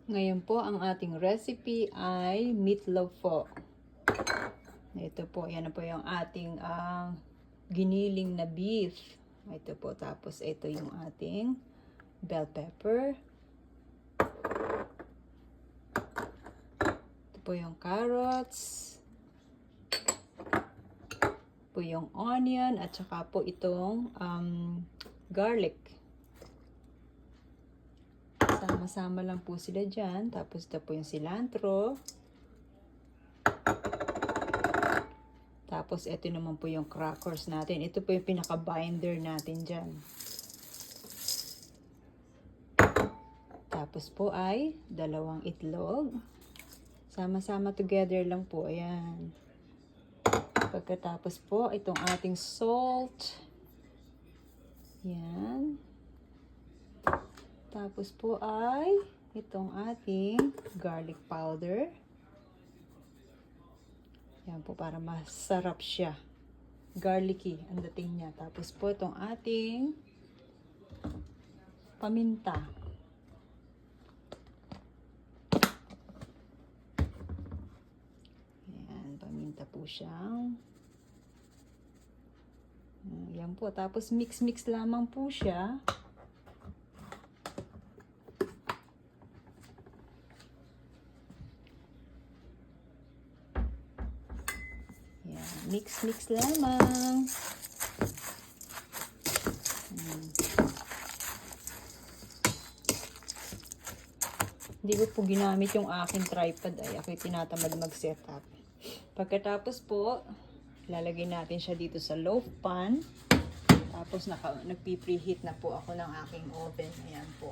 Ngayon po, ang ating recipe ay meatloaf po. Ito po, yan na po yung ating giniling na beef. Ito po, tapos ito yung ating bell pepper. Ito po yung carrots. Ito po yung onion at saka po itong garlic. Sama-sama lang po sila dyan. Tapos ito po yung cilantro. Tapos ito naman po yung crackers natin. Ito po yung pinaka-binder natin dyan. Tapos po ay 2 itlog. Sama-sama together lang po. Ayan. Pagkatapos po, itong ating salt. Ayan. Tapos po ay itong ating garlic powder. Yan po, para masarap siya. Garlicky ang dating niya. Tapos po itong ating paminta. Yan, paminta po siyang. Yan po. Tapos mix-mix lamang po siya. Mix-mix lamang. Hindi ko po ginamit yung aking tripod. Ay, ako'y tinatamad mag-setup. Pagkatapos po, lalagay natin siya dito sa loaf pan. Tapos nagpi-preheat na po ako ng aking oven. Ayan po.